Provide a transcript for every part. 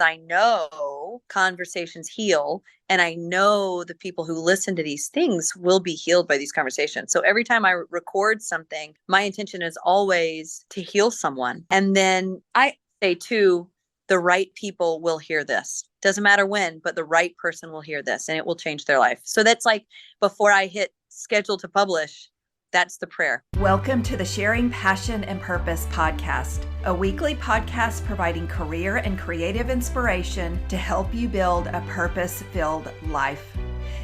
I know conversations heal, and I know the people who listen to these things will be healed by these conversations. So every time I record something, my intention is always to heal someone. And then I say too, the right people will hear this. Doesn't matter when, but the right person will hear this and it will change their life. So that's like before I hit schedule to publish, that's the prayer. Welcome to the Sharing Passion and Purpose podcast, a weekly podcast providing career and creative inspiration to help you build a purpose-filled life.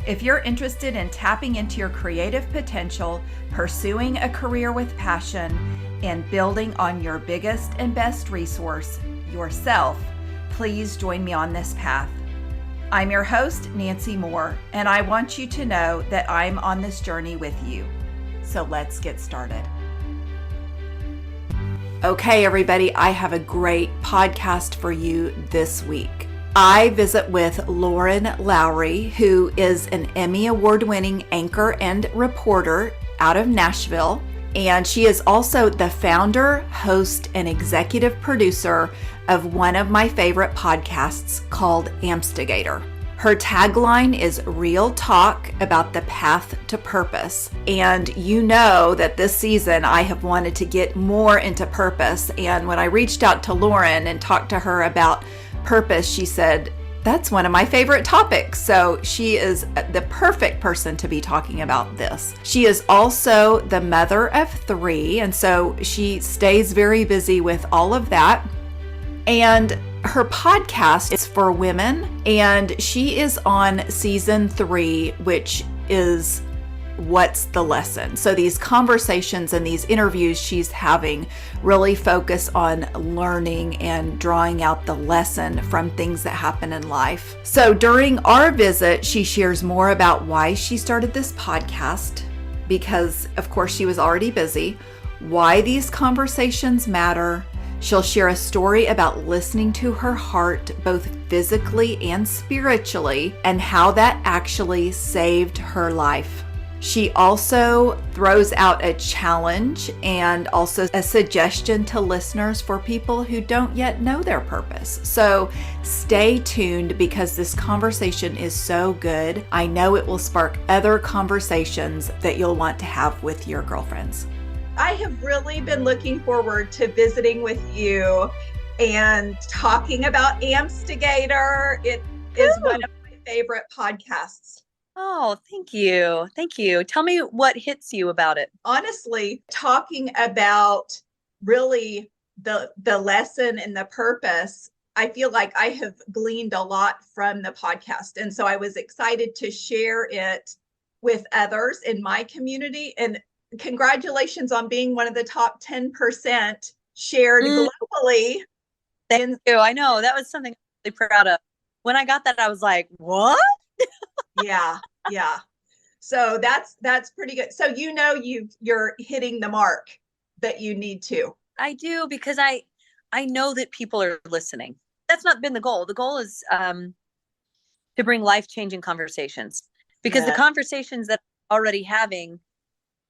If you're interested in tapping into your creative potential, pursuing a career with passion, and building on your biggest and best resource, yourself, please join me on this path. I'm your host, Nancy Moore, and I want you to know that I'm on this journey with you. So let's get started. Okay, everybody, I have a great podcast for you this week. I visit with Lowrey, who is an Emmy-award winning anchor and reporter out of Nashville. And she is also the founder, host, and executive producer of one of my favorite podcasts called AMPstigator. Her tagline is real talk about the path to purpose. And you know that this season I have wanted to get more into purpose. And when I reached out to Lauren and talked to her about purpose, she said, that's one of my favorite topics. So she is the perfect person to be talking about this. She is also the mother of 3. And so she stays very busy with all of that. And her podcast is for women, and she is on season 3, which is What's the Lesson? So these conversations and these interviews she's having really focus on learning and drawing out the lesson from things that happen in life. So during our visit, she shares more about why she started this podcast, because of course she was already busy, why these conversations matter. She'll share a story about listening to her heart, both physically and spiritually, and how that actually saved her life. She also throws out a challenge and also a suggestion to listeners for people who don't yet know their purpose. So stay tuned because this conversation is so good. I know it will spark other conversations that you'll want to have with your girlfriends. I have really been looking forward to visiting with you and talking about AMPstigator. It is one of my favorite podcasts. Oh, thank you. Thank you. Tell me what hits you about it. Honestly, talking about really the lesson and the purpose, I feel like I have gleaned a lot from the podcast. And so I was excited to share it with others in my community. And congratulations on being one of the top 10% shared globally. Thank you. I know that was something I'm really proud of. When I got that, I was like, what? Yeah. So that's pretty good. So you're hitting the mark that you need to. I do, because I know that people are listening. That's not been the goal. The goal is to bring life-changing conversations, because the conversations that I'm already having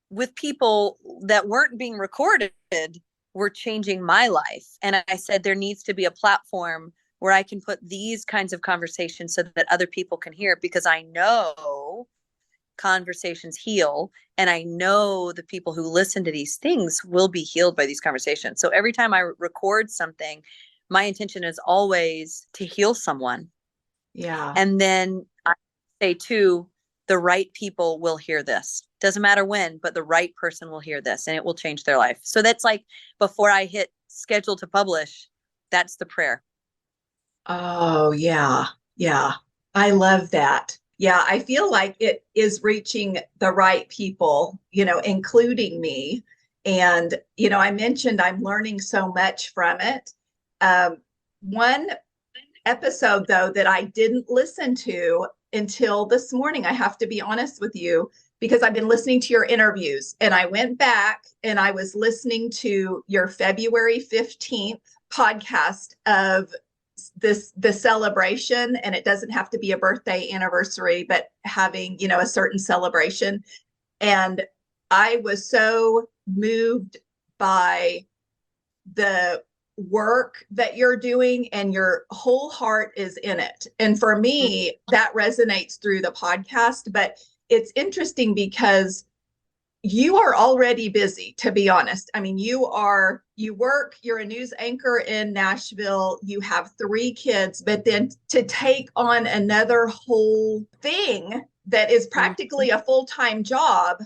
with people that weren't being recorded were changing my life. And I said, there needs to be a platform where I can put these kinds of conversations so that other people can hear, because I know conversations heal, and I know the people who listen to these things will be healed by these conversations. So every time I record something, my intention is always to heal someone. Yeah. And then I say too, the right people will hear this. Doesn't matter when, but the right person will hear this and it will change their life. So that's like before I hit schedule to publish, that's the prayer. Oh, yeah. Yeah. I love that. Yeah. I feel like it is reaching the right people, including me. And, I mentioned I'm learning so much from it. One episode, though, that I didn't listen to until this morning, I have to be honest with you, because I've been listening to your interviews, and I went back and I was listening to your February 15th podcast of the celebration. And it doesn't have to be a birthday anniversary, but having, a certain celebration. And I was so moved by the work that you're doing and your whole heart is in it. And for me, that resonates through the podcast. But it's interesting because you are already busy, to be honest. I mean, you work, you're a news anchor in Nashville, you have 3 kids, but then to take on another whole thing that is practically a full-time job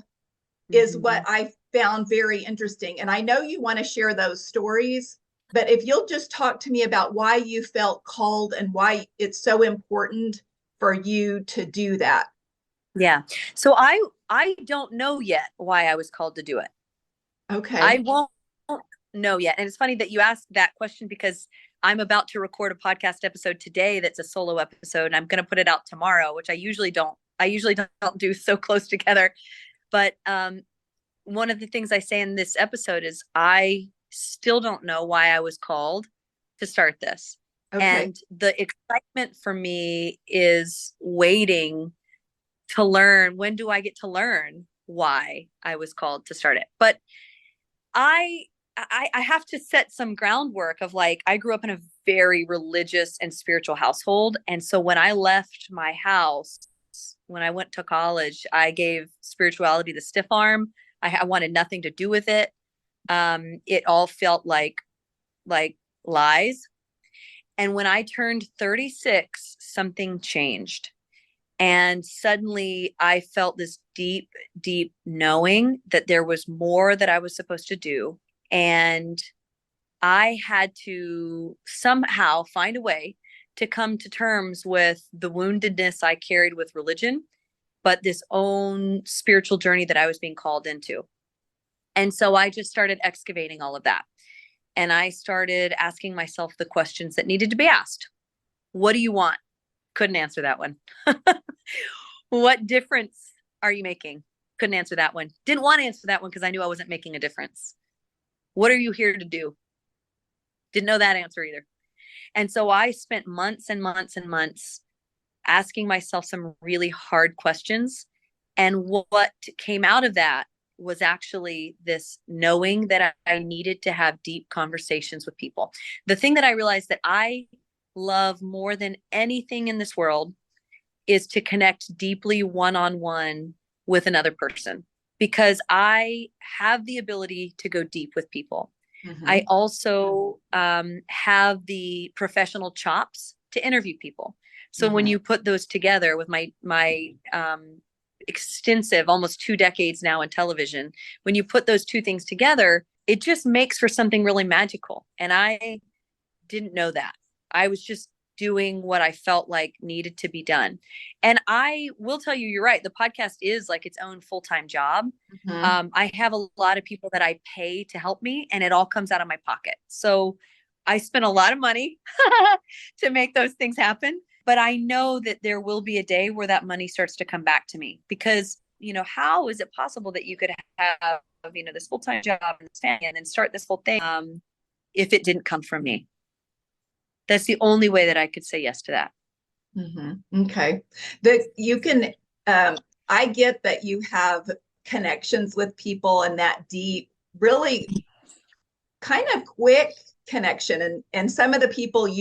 is what I found very interesting. And I know you want to share those stories, but if you'll just talk to me about why you felt called and why it's so important for you to do that. Yeah. So I don't know yet why I was called to do it. Okay. I won't know yet. And it's funny that you asked that question because I'm about to record a podcast episode today that's a solo episode, and I'm going to put it out tomorrow, which I usually don't do so close together. But one of the things I say in this episode is I still don't know why I was called to start this. Okay. And the excitement for me is waiting to learn. When do I get to learn why I was called to start it? But I have to set some groundwork of like, I grew up in a very religious and spiritual household. And so when I left my house, when I went to college, I gave spirituality the stiff arm. I wanted nothing to do with it. It all felt like lies. And when I turned 36, something changed. And suddenly I felt this deep, deep knowing that there was more that I was supposed to do. And I had to somehow find a way to come to terms with the woundedness I carried with religion, but this own spiritual journey that I was being called into. And so I just started excavating all of that. And I started asking myself the questions that needed to be asked. What do you want? Couldn't answer that one. What difference are you making? Couldn't answer that one. Didn't want to answer that one because I knew I wasn't making a difference. What are you here to do? Didn't know that answer either. And so I spent months and months and months asking myself some really hard questions. And what came out of that was actually this knowing that I needed to have deep conversations with people. The thing that I realized that I love more than anything in this world is to connect deeply one-on-one with another person, because I have the ability to go deep with people. I also have the professional chops to interview people. So when you put those together with my extensive, almost 2 decades now in television, when you put those 2 things together, it just makes for something really magical. And I didn't know that. I was just doing what I felt like needed to be done. And I will tell you, you're right. The podcast is like its own full-time job. I have a lot of people that I pay to help me, and it all comes out of my pocket. So I spent a lot of money to make those things happen. But I know that there will be a day where that money starts to come back to me, because, how is it possible that you could have, this full-time job and this family and then start this whole thing if it didn't come from me? That's the only way that I could say yes to that. Okay. I get that you have connections with people and that deep, really kind of quick connection. And some of the people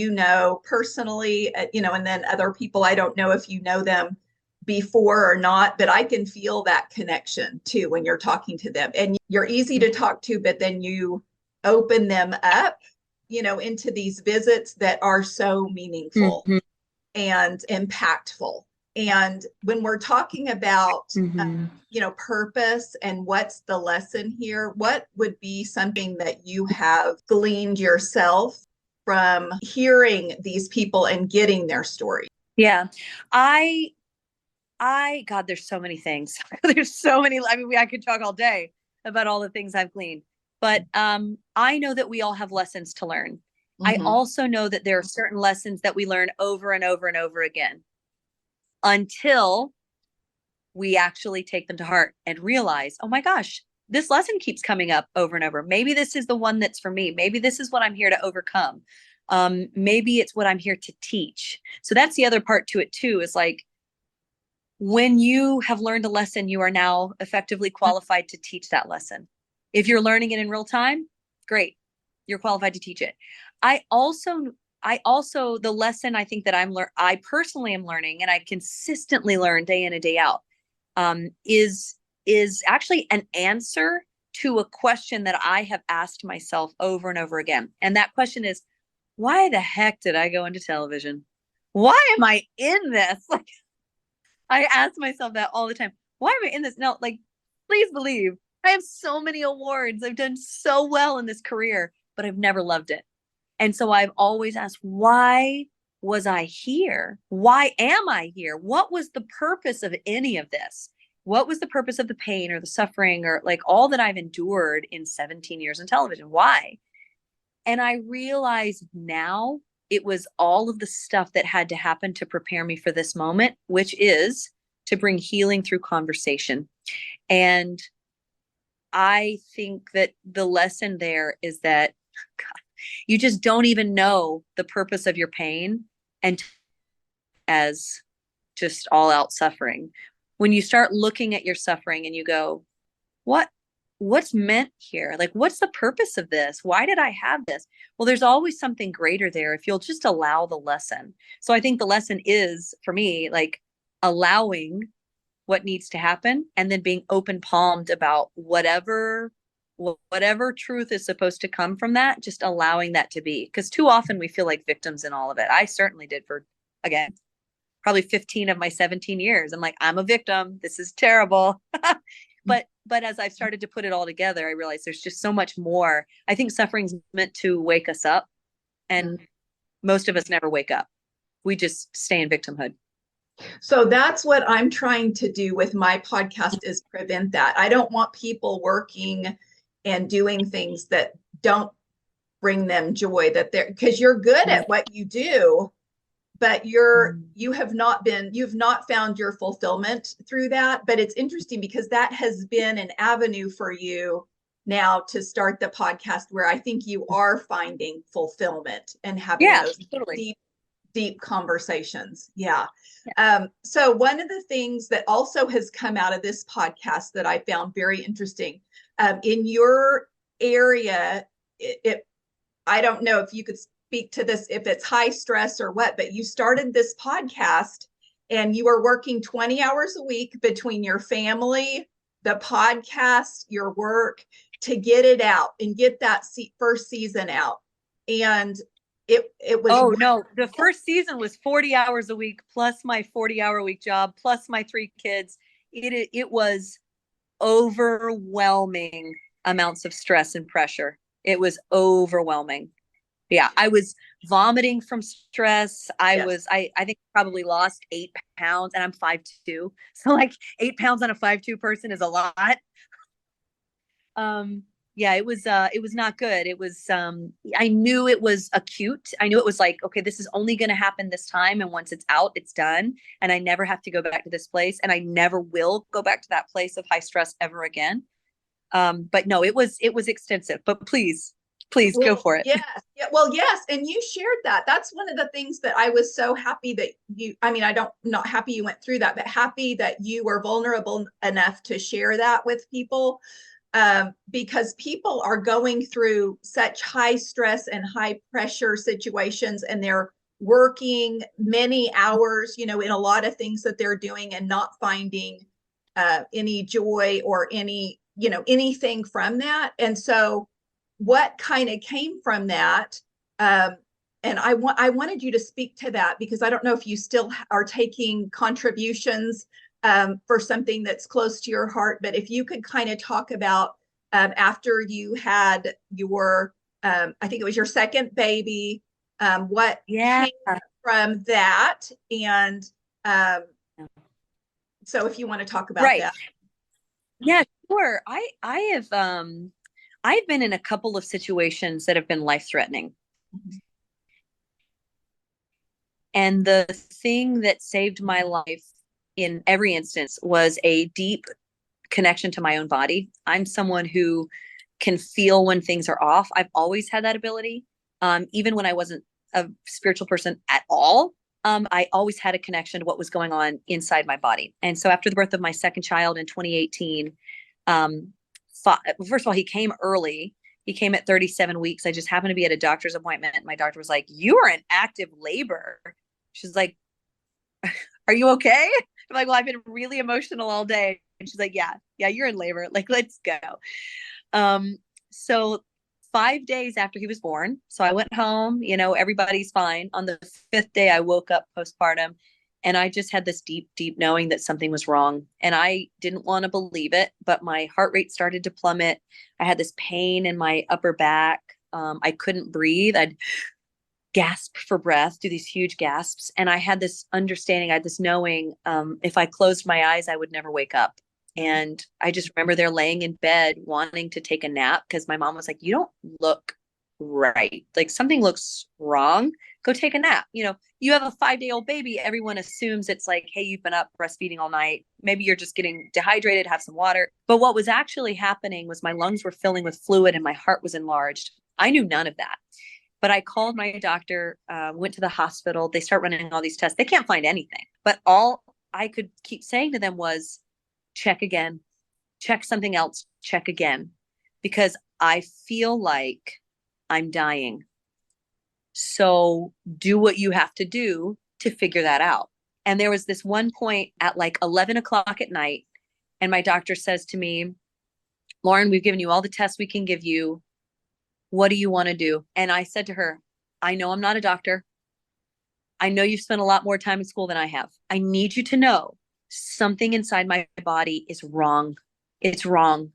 personally, and then other people, I don't know if you know them before or not, but I can feel that connection too when you're talking to them. And you're easy to talk to, but then you open them up into these visits that are so meaningful and impactful. And when we're talking about, purpose and what's the lesson here, what would be something that you have gleaned yourself from hearing these people and getting their story? Yeah, God, there's so many things. There's so many. I could talk all day about all the things I've gleaned. But I know that we all have lessons to learn. I also know that there are certain lessons that we learn over and over and over again until we actually take them to heart and realize, oh my gosh, this lesson keeps coming up over and over. Maybe this is the one that's for me. Maybe this is what I'm here to overcome. Maybe it's what I'm here to teach. So that's the other part to it too, is like, when you have learned a lesson, you are now effectively qualified to teach that lesson. If you're learning it in real time, great. You're qualified to teach it. I also, the lesson I think that I personally am learning, and I consistently learn day in and day out, is actually an answer to a question that I have asked myself over and over again. And that question is, why the heck did I go into television? Why am I in this? Like, I ask myself that all the time. Why am I in this? No, like, please believe I have so many awards. I've done so well in this career, but I've never loved it. And so I've always asked, why was I here? Why am I here? What was the purpose of any of this? What was the purpose of the pain or the suffering or like all that I've endured in 17 years in television? Why? And I realize now it was all of the stuff that had to happen to prepare me for this moment, which is to bring healing through conversation. And I think that the lesson there is that God, you just don't even know the purpose of your pain and as just all out suffering. When you start looking at your suffering and you go, what's meant here? Like, what's the purpose of this? Why did I have this? Well, there's always something greater there if you'll just allow the lesson. So I think the lesson is, for me, like allowing what needs to happen and then being open palmed about whatever truth is supposed to come from that, just allowing that to be. Because too often we feel like victims in all of it. I certainly did for, again, probably 15 of my 17 years. I'm like, I'm a victim. This is terrible. But as I've started to put it all together, I realized there's just so much more. I think suffering's meant to wake us up. And most of us never wake up. We just stay in victimhood. So that's what I'm trying to do with my podcast, is prevent that. I don't want people working and doing things that don't bring them joy, because you're good at what you do, but you've not found your fulfillment through that. But it's interesting because that has been an avenue for you now to start the podcast where I think you are finding fulfillment and having those totally deep conversations. Yeah. So one of the things that also has come out of this podcast that I found very interesting, in your area, I don't know if you could speak to this, if it's high stress or what, but you started this podcast and you are working 20 hours a week between your family, the podcast, your work, to get it out and get that first season out. And it was, oh no, the first season was 40 hours a week plus my 40-hour a week job plus my 3 kids. It was overwhelming amounts of stress and pressure. It was overwhelming. Yeah, I was vomiting from stress. I think probably lost 8 pounds, and I'm 5'2". So like 8 pounds on a 5'2" person is a lot. Yeah, it was not good. It was, I knew it was acute. I knew it was like, okay, this is only going to happen this time. And once it's out, it's done. And I never have to go back to this place. And I never will go back to that place of high stress ever again. But no, it was extensive, but please go for it. Yes. Yeah. Well, yes. And you shared that. That's one of the things that I was so happy that not happy you went through that, but happy that you were vulnerable enough to share that with people. Because people are going through such high stress and high pressure situations, and they're working many hours, in a lot of things that they're doing and not finding any joy or anything from that. And so what kind of came from that? And I wanted you to speak to that, because I don't know if you still are taking contributions for something that's close to your heart, but if you could kind of talk about after you had your, I think it was your second baby, what came from that, and so if you want to talk about that. Yeah, sure. I have I've been in a couple of situations that have been life-threatening. Mm-hmm. And the thing that saved my life in every instance was a deep connection to my own body. I'm someone who can feel when things are off. I've always had that ability. Even when I wasn't a spiritual person at all, I always had a connection to what was going on inside my body. And so after the birth of my second child in 2018, first of all, he came early. He came at 37 weeks. I just happened to be at a doctor's appointment. And my doctor was like, you are in active labor. She's like, are you okay? I'm like, well, I've been really emotional all day. And she's like, yeah, you're in labor. Like, let's go. So 5 days after he was born, so I went home, everybody's fine. On the 5th day, I woke up postpartum and I just had this deep, deep knowing that something was wrong. And I didn't want to believe it, but my heart rate started to plummet. I had this pain in my upper back. I couldn't breathe. I'd gasp for breath, do these huge gasps. And I had this understanding, I had this knowing, if I closed my eyes, I would never wake up. And I just remember there laying in bed wanting to take a nap because my mom was like, you don't look right. Like something looks wrong. Go take a nap. You have a 5-day-old baby. Everyone assumes it's like, hey, you've been up breastfeeding all night. Maybe you're just getting dehydrated, have some water. But what was actually happening was my lungs were filling with fluid and my heart was enlarged. I knew none of that. But I called my doctor, went to the hospital. They start running all these tests. They can't find anything. But all I could keep saying to them was, check again, check something else, check again, because I feel like I'm dying. So do what you have to do to figure that out. And there was this one point at like 11 o'clock at night, and my doctor says to me, Lauren, we've given you all the tests we can give you. What do you want to do? And I said to her, I know I'm not a doctor. I know you've spent a lot more time in school than I have. I need you to know something inside my body is wrong. It's wrong.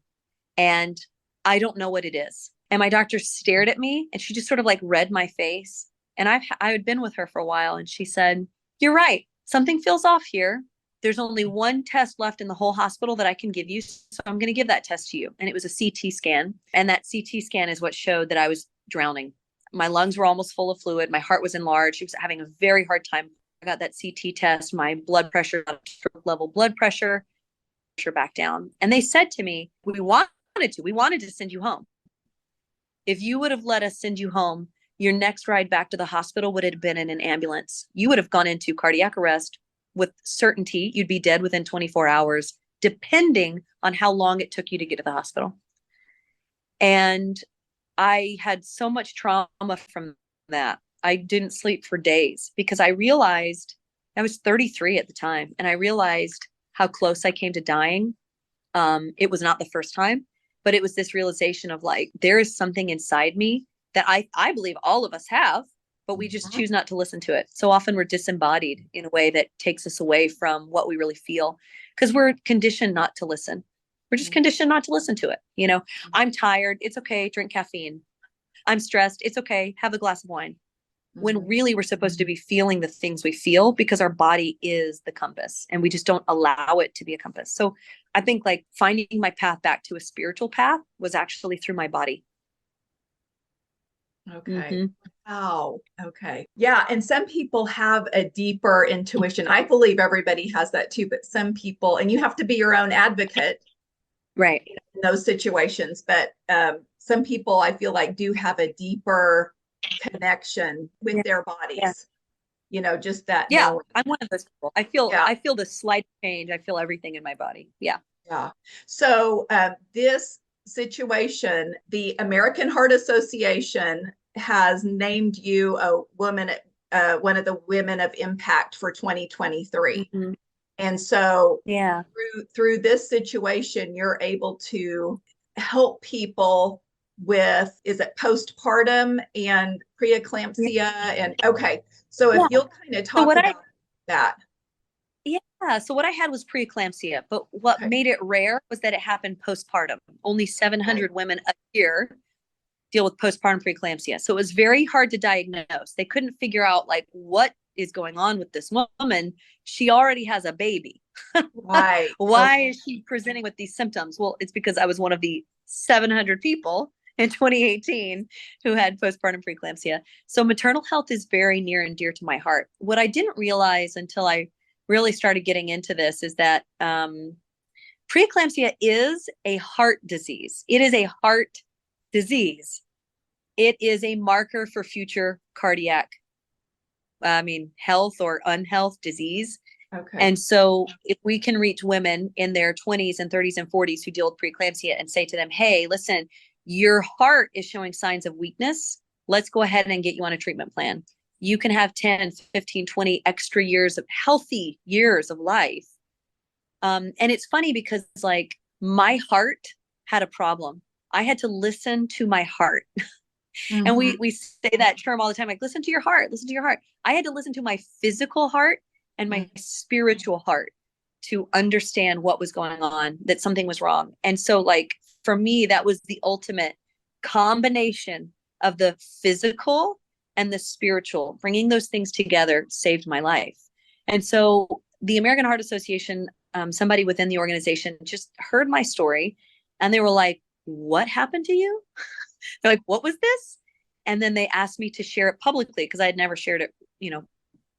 And I don't know what it is. And my doctor stared at me and she just sort of like read my face. And I had been with her for a while and she said, you're right. Something feels off here. There's only one test left in the whole hospital that I can give you. So I'm going to give that test to you. And it was a CT scan. And that CT scan is what showed that I was drowning. My lungs were almost full of fluid. My heart was enlarged. She was having a very hard time. I got that CT test. My blood pressure, stroke level blood pressure back down. And they said to me, we wanted to send you home. If you would have let us send you home, your next ride back to the hospital would have been in an ambulance. You would have gone into cardiac arrest with certainty. You'd be dead within 24 hours, depending on how long it took you to get to the hospital. And I had so much trauma from that. I didn't sleep for days because I realized I was 33 at the time. And I realized how close I came to dying. It was not the first time, but it was this realization of like, there is something inside me that I believe all of us have, but we just choose not to listen to it. So often we're disembodied in a way that takes us away from what we really feel because we're conditioned not to listen. We're just conditioned not to listen to it. I'm tired. It's okay. Drink caffeine. I'm stressed. It's okay. Have a glass of wine. When really we're supposed to be feeling the things we feel because our body is the compass and we just don't allow it to be a compass. So I think like finding my path back to a spiritual path was actually through my body. Okay. Wow. Okay. Yeah. And some people have a deeper intuition. I believe everybody has that too, but some people, and you have to be your own advocate. Right. In those situations. But some people I feel like do have a deeper connection with their bodies. Just that. Yeah. knowing. I'm one of those people. I feel the slight change. I feel everything in my body. Yeah. Yeah. So this situation, the American Heart Association has named you a woman, one of the women of impact for 2023. And so through this situation, you're able to help people with, is it postpartum and preeclampsia? And okay. So if you'll kind of talk about that. Yeah. So what I had was preeclampsia, but what made it rare was that it happened postpartum. Only 700 women a year deal with postpartum preeclampsia. So it was very hard to diagnose. They couldn't figure out like what is going on with this woman. She already has a baby. Right. Why is she presenting with these symptoms? Well, it's because I was one of the 700 people in 2018 who had postpartum preeclampsia. So maternal health is very near and dear to my heart. What I didn't realize until I really started getting into this is that preeclampsia is a heart disease. It is a heart disease. It is a marker for future cardiac, health or unhealth disease. Okay. And so if we can reach women in their 20s and 30s and 40s who deal with preeclampsia and say to them, hey, listen, Your heart is showing signs of weakness. Let's go ahead and get you on a treatment plan. You can have 10, 15, 20 extra years of healthy years of life. And it's funny because like my heart had a problem. I had to listen to my heart. Mm-hmm. And we say that term all the time, like, listen to your heart, listen to your heart. I had to listen to my physical heart and my spiritual heart to understand what was going on, that something was wrong. And so like, for me, that was the ultimate combination of the physical and the spiritual. Bringing those things together saved my life. And so the American Heart Association, somebody within the organization just heard my story and they were like, what happened to you? They're like, what was this? And then they asked me to share it publicly because I had never shared it,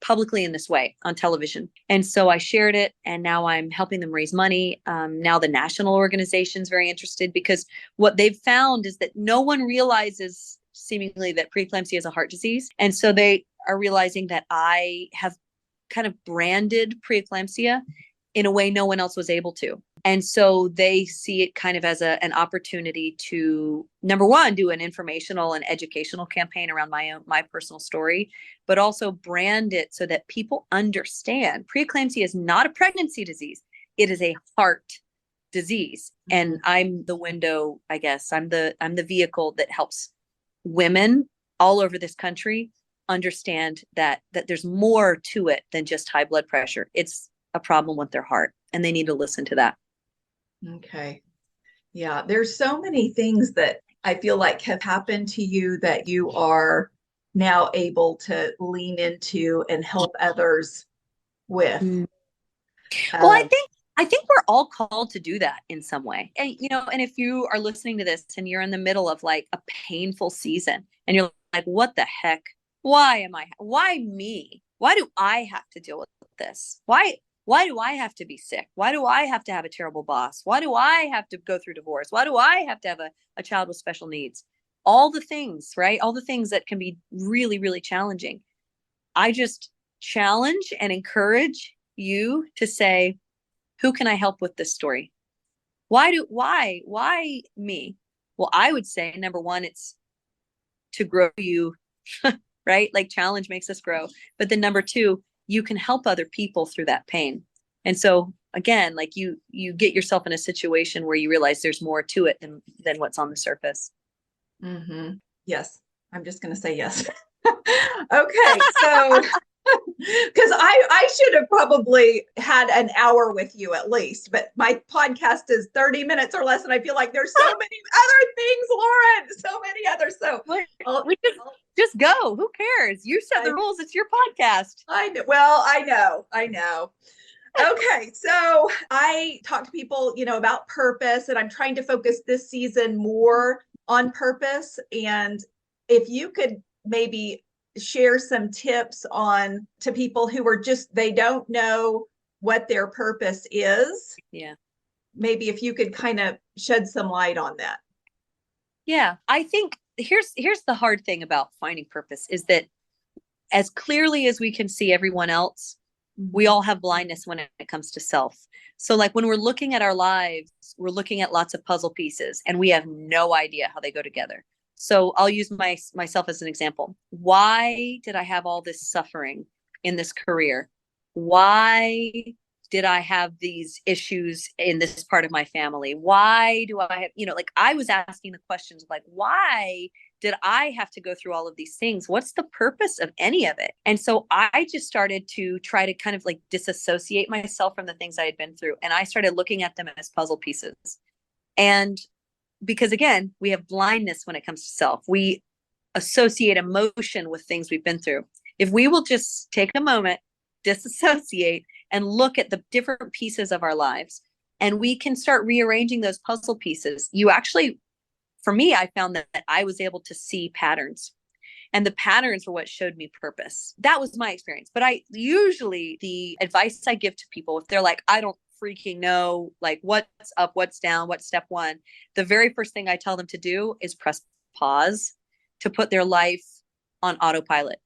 publicly in this way on television. And so I shared it and now I'm helping them raise money. Now the national organization is very interested because what they've found is that no one realizes seemingly that preeclampsia is a heart disease. And so they are realizing that I have kind of branded preeclampsia in a way no one else was able to. And so they see it kind of as an opportunity to, number one, do an informational and educational campaign around my personal story, but also brand it so that people understand preeclampsia is not a pregnancy disease. It is a heart disease. And I'm the window, I guess, I'm the vehicle that helps women all over this country understand that there's more to it than just high blood pressure. It's a problem with their heart and they need to listen to that. Okay. Yeah. There's so many things that I feel like have happened to you that you are now able to lean into and help others with. Well, I think we're all called to do that in some way. And, and if you are listening to this and you're in the middle of like a painful season and you're like, what the heck? Why me? Why do I have to deal with this? Why do I have to be sick? Why do I have to have a terrible boss? Why do I have to go through divorce? Why do I have to have a child with special needs? All the things, right? All the things that can be really, really challenging. I just challenge and encourage you to say, who can I help with this story? Why me? Well, I would say, number one, it's to grow you, right? Like challenge makes us grow. But then number two, you can help other people through that pain. And so again, like you get yourself in a situation where you realize there's more to it than what's on the surface. Mm-hmm. Yes. I'm just going to say yes. Okay. So, because I should have probably had an hour with you at least, but my podcast is 30 minutes or less. And I feel like there's so many other things, Lauren, so many others. So we just go. Who cares? You set the rules. It's your podcast. I know. Well, I know. Okay. So I talk to people, about purpose, and I'm trying to focus this season more on purpose. And if you could maybe share some tips to people who are they don't know what their purpose is. Yeah. Maybe if you could kind of shed some light on that. Yeah. I think here's the hard thing about finding purpose is that as clearly as we can see everyone else, we all have blindness when it comes to self. So like when we're looking at our lives, we're looking at lots of puzzle pieces and we have no idea how they go together. So I'll use myself as an example. Why did I have all this suffering in this career? Why did I have these issues in this part of my family? Why do I have, like I was asking the questions like, why did I have to go through all of these things? What's the purpose of any of it? And so I just started to try to kind of like disassociate myself from the things I had been through. And I started looking at them as puzzle pieces. And because again, we have blindness when it comes to self. We associate emotion with things we've been through. If we will just take a moment, disassociate, and look at the different pieces of our lives, and we can start rearranging those puzzle pieces, for me, I found that I was able to see patterns. And the patterns were what showed me purpose. That was my experience. But the advice I give to people, if they're like, I don't freaking know, like what's up, what's down, what's step one, the very first thing I tell them to do is press pause, to put their life on autopilot.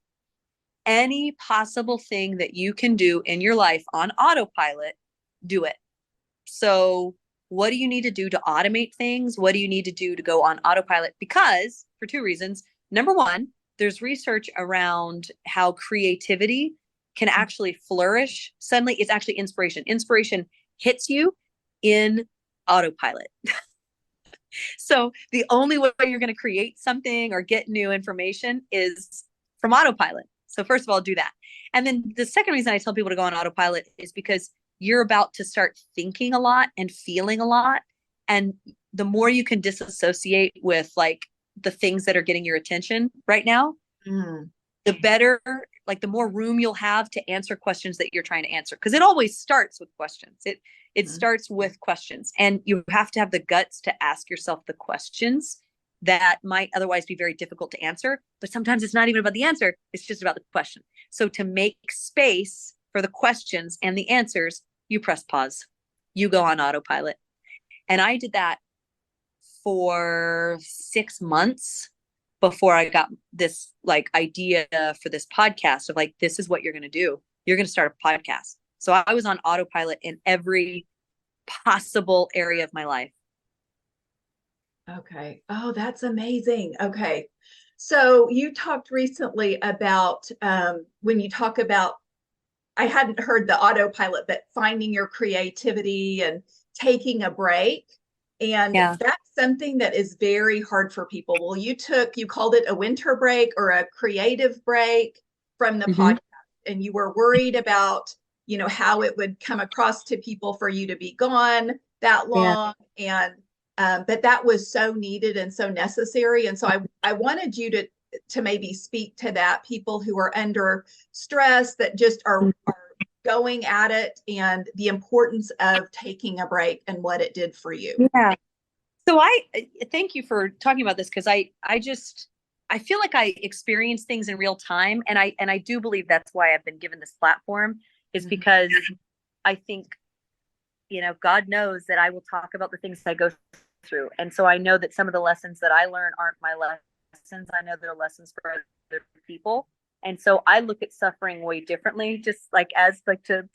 Any possible thing that you can do in your life on autopilot, do it. So what do you need to do to automate things? What do you need to do to go on autopilot? Because for two reasons. Number one, there's research around how creativity can actually flourish. Suddenly, it's actually inspiration. Inspiration hits you in autopilot. So the only way you're going to create something or get new information is from autopilot. So first of all, do that. And then the second reason I tell people to go on autopilot is because you're about to start thinking a lot and feeling a lot. And the more you can disassociate with like the things that are getting your attention right now, the better, like the more room you'll have to answer questions that you're trying to answer. Because it always starts with questions. It starts with questions, and you have to have the guts to ask yourself the questions that might otherwise be very difficult to answer. But sometimes it's not even about the answer. It's just about the question. So to make space for the questions and the answers, you press pause, you go on autopilot. And I did that for 6 months before I got this like idea for this podcast of like, this is what you're going to do. You're going to start a podcast. So I was on autopilot in every possible area of my life. Okay. Oh, that's amazing. Okay. So you talked recently about when you talk about, I hadn't heard the autopilot, but finding your creativity and taking a break. And that's something that is very hard for people. Well, you called it a winter break or a creative break from the podcast, and you were worried about, how it would come across to people for you to be gone that long. And, but that was so needed and so necessary. And so I wanted you to maybe speak to that, people who are under stress that just are going at it, and the importance of taking a break and what it did for you. Yeah. So I thank you for talking about this, because I feel like I experience things in real time. And I do believe that's why I've been given this platform, is because I think, God knows that I will talk about the things I go through. And so I know that some of the lessons that I learn aren't my lessons. I know they're lessons for other people. And so I look at suffering way differently, just like to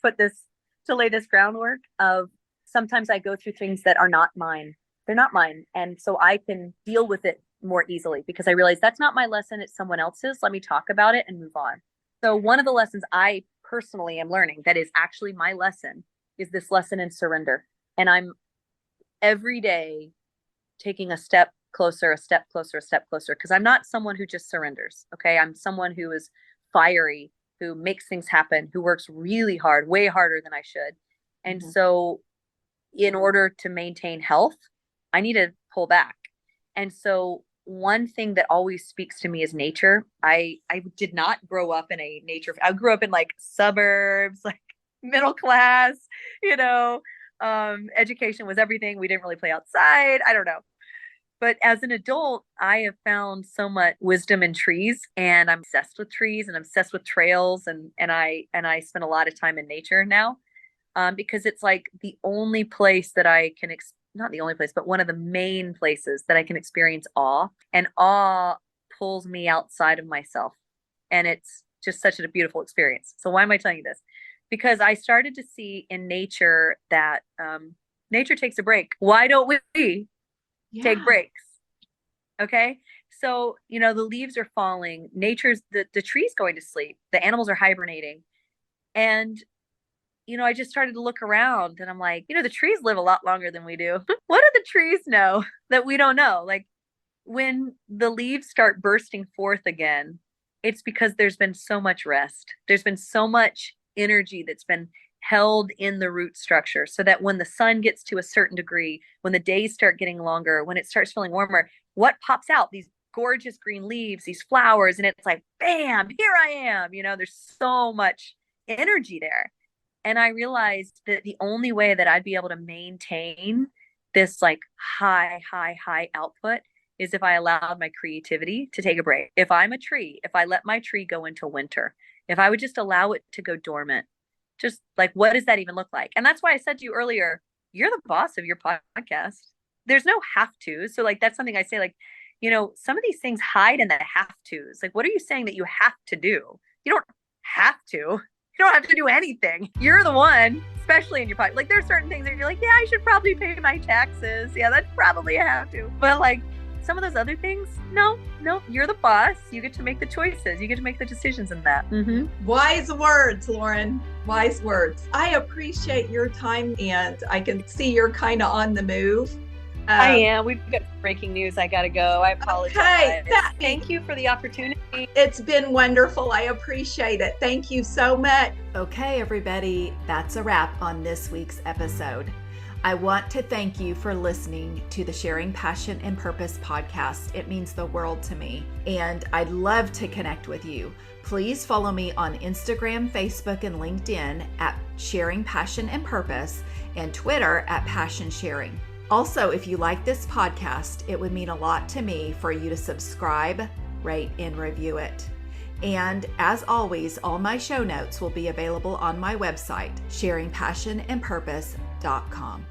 lay this groundwork of, sometimes I go through things that are not mine. They're not mine. And so I can deal with it more easily because I realize that's not my lesson. It's someone else's. Let me talk about it and move on. So one of the lessons I personally am learning that is actually my lesson is this lesson in surrender. And I'm every day taking a step closer, a step closer, a step closer, because I'm not someone who just surrenders. Okay. I'm someone who is fiery, who makes things happen, who works really hard, way harder than I should. And so in order to maintain health, I need to pull back. And so one thing that always speaks to me is nature. I did not grow up in a nature. I grew up in like suburbs, like middle class, education was everything. We didn't really play outside. I don't know. But as an adult, I have found so much wisdom in trees, and I'm obsessed with trees and I'm obsessed with trails. And I spend a lot of time in nature now, because it's like the only place that I can, not the only place, but one of the main places that I can experience awe, and awe pulls me outside of myself. And it's just such a beautiful experience. So why am I telling you this? Because I started to see in nature that nature takes a break. Why don't we take breaks? Okay. So, the leaves are falling. Nature's, the tree's going to sleep. The animals are hibernating. And, I just started to look around, and I'm like, the trees live a lot longer than we do. What do the trees know that we don't know? Like, when the leaves start bursting forth again, it's because there's been so much rest. There's been so much energy that's been held in the root structure, so that when the sun gets to a certain degree, when the days start getting longer, when it starts feeling warmer, what pops out? These gorgeous green leaves, these flowers, and it's like, bam, here I am. There's so much energy there. And I realized that the only way that I'd be able to maintain this like high output is if I allowed my creativity to take a break. If I'm a tree, if I let my tree go into winter, if I would just allow it to go dormant, just like, what does that even look like? And that's why I said to you earlier, you're the boss of your podcast. There's no have to. So like, that's something I say, like, some of these things hide in the have tos. Like, what are you saying that you have to do? You don't have to. You don't have to do anything. You're the one, especially in your pocket. Like, there's certain things that you're like, yeah, I should probably pay my taxes. Yeah, that's probably I have to. But like some of those other things, no, you're the boss. You get to make the choices. You get to make the decisions in that. Wise words, Lauren. Wise words. I appreciate your time, and I can see you're kind of on the move. I am. We've got breaking news. I got to go. I apologize. Okay. Thank you for the opportunity. It's been wonderful. I appreciate it. Thank you so much. Okay, everybody, that's a wrap on this week's episode. I want to thank you for listening to the Sharing Passion and Purpose podcast. It means the world to me, and I'd love to connect with you. Please follow me on Instagram, Facebook, and LinkedIn at Sharing Passion and Purpose, and Twitter at Passion Sharing. Also, if you like this podcast, it would mean a lot to me for you to subscribe, rate, and review it. And as always, all my show notes will be available on my website, sharingpassionandpurpose.com.